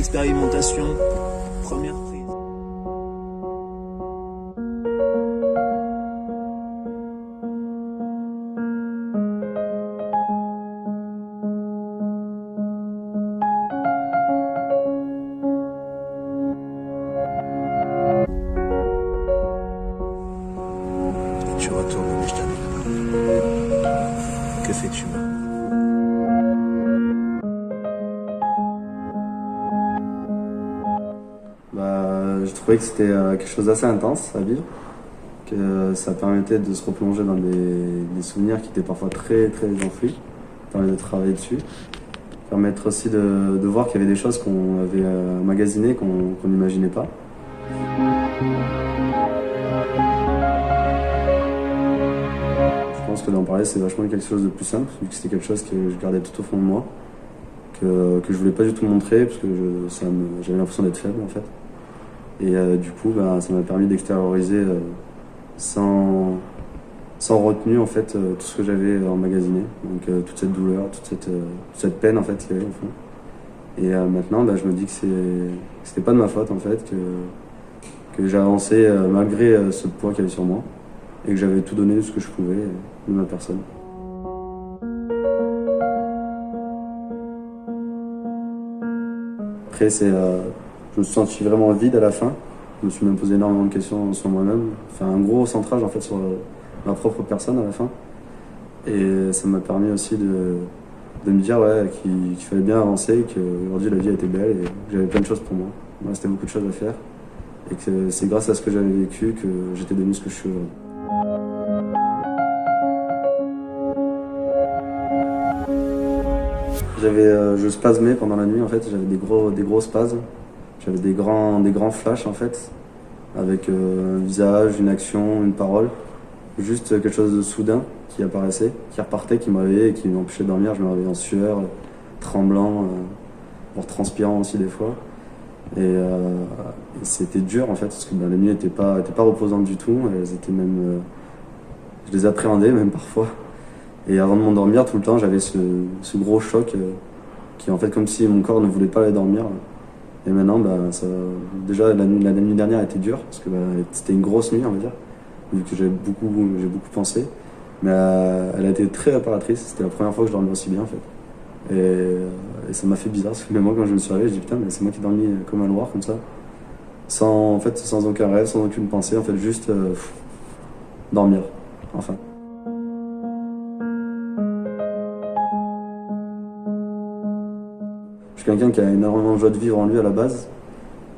Expérimentation, première prise. Et tu retournes au Nejdan. Que fais-tu maintenant? Je trouvais que c'était quelque chose d'assez intense à vivre, que ça permettait de se replonger dans des souvenirs qui étaient parfois très très enfouis, permettait de travailler dessus, permettre aussi de voir qu'il y avait des choses qu'on avait emmagasinées qu'on n'imaginait pas. Je pense que d'en parler c'est vachement quelque chose de plus simple, vu que c'était quelque chose que je gardais tout au fond de moi, que je voulais pas du tout montrer parce que j'avais l'impression d'être faible en fait. Et du coup, ça m'a permis d'extérioriser sans retenue en fait tout ce que j'avais emmagasiné. Donc toute cette douleur, toute cette peine en fait qu'il y avait au fond. Et maintenant, je me dis que c'était pas de ma faute en fait, que j'ai avancé malgré ce poids qu'il y avait sur moi et que j'avais tout donné de ce que je pouvais de ma personne. Après, je me suis senti vraiment vide à la fin. Je me suis même posé énormément de questions sur moi-même. Enfin, un gros centrage en fait sur ma propre personne à la fin. Et ça m'a permis aussi de me dire qu'il fallait bien avancer, qu'aujourd'hui la vie était belle et que j'avais plein de choses pour moi. Il me restait beaucoup de choses à faire. Et que c'est grâce à ce que j'avais vécu que j'étais devenu ce que je suis aujourd'hui. Je spasmais pendant la nuit en fait, j'avais des gros spasmes, j'avais des grands flashs en fait, avec un visage, une action, une parole, juste quelque chose de soudain qui apparaissait, qui repartait, qui me réveillait et qui m'empêchait de dormir. Je me réveillais en sueur, tremblant, voire transpirant aussi des fois. Et c'était dur en fait, parce que la nuit n'était pas reposante du tout, elles étaient même, je les appréhendais même parfois. Et avant de m'endormir, tout le temps, j'avais ce gros choc qui est en fait comme si mon corps ne voulait pas aller dormir. Et maintenant, déjà la nuit dernière était dure, parce que c'était une grosse nuit, on va dire, vu que j'ai beaucoup pensé. Mais elle a été très réparatrice, c'était la première fois que je dormais aussi bien en fait. Et ça m'a fait bizarre, parce que même moi quand je me suis réveillé, je dis putain, mais c'est moi qui ai dormi comme un loir, comme ça. Sans aucun rêve, sans aucune pensée, en fait, juste dormir, enfin. Je suis quelqu'un qui a énormément de joie de vivre en lui à la base.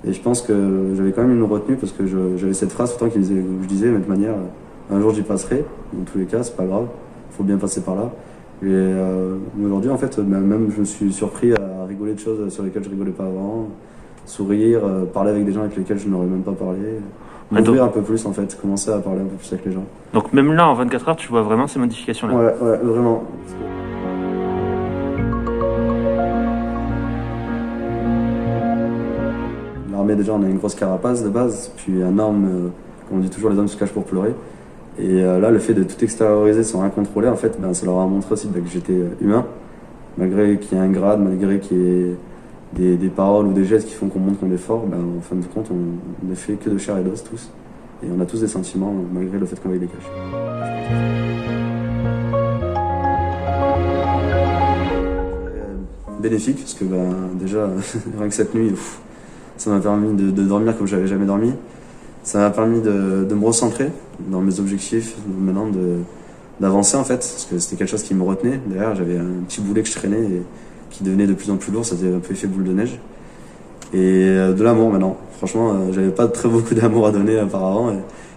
Et je pense que j'avais quand même une retenue parce que j'avais cette phrase tout le temps où je disais, de toute manière, un jour j'y passerai. Dans tous les cas, c'est pas grave, il faut bien passer par là. Et aujourd'hui, en fait, même je me suis surpris à rigoler de choses sur lesquelles je rigolais pas avant, sourire, parler avec des gens avec lesquels je n'aurais même pas parlé. M'ouvrir un peu plus en fait, commencer à parler un peu plus avec les gens. Donc même là, en 24 heures, tu vois vraiment ces modifications-là? Ouais, vraiment. L'armée, déjà, on a une grosse carapace de base, puis un homme, comme on dit toujours, les hommes se cachent pour pleurer. Et là, le fait de tout extérioriser sans rien contrôler, en fait, ça leur a montré aussi que j'étais humain, malgré qu'il y ait un grade, malgré qu'il y ait des paroles ou des gestes qui font qu'on montre qu'on est fort, en fin de compte, on n'est fait que de chair et d'os tous. Et on a tous des sentiments, malgré le fait qu'on va les cacher. Bénéfique, parce que déjà, rien que cette nuit, ça m'a permis de dormir comme j'avais jamais dormi. Ça m'a permis de me recentrer dans mes objectifs, maintenant d'avancer en fait, parce que c'était quelque chose qui me retenait. Derrière, j'avais un petit boulet que je traînais et qui devenait de plus en plus lourd, ça faisait un peu effet boule de neige. Et de l'amour maintenant. Franchement, j'avais pas très beaucoup d'amour à donner auparavant.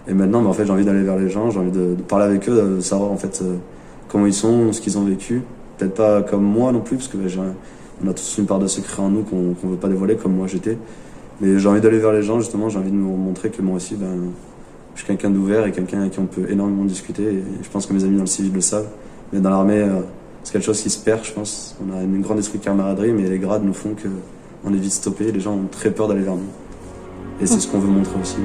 Et maintenant, en fait, j'ai envie d'aller vers les gens, j'ai envie de parler avec eux, de savoir en fait comment ils sont, ce qu'ils ont vécu. Peut-être pas comme moi non plus, parce que on a tous une part de secret en nous qu'on veut pas dévoiler comme moi j'étais. Mais j'ai envie d'aller vers les gens, justement, j'ai envie de me montrer que moi aussi, je suis quelqu'un d'ouvert et quelqu'un avec qui on peut énormément discuter. Et je pense que mes amis dans le civil le savent. Mais dans l'armée, c'est quelque chose qui se perd, je pense. On a une grande esprit de camaraderie, mais les grades nous font qu'on est vite stoppé. Les gens ont très peur d'aller vers nous. Et c'est ce qu'on veut montrer aussi.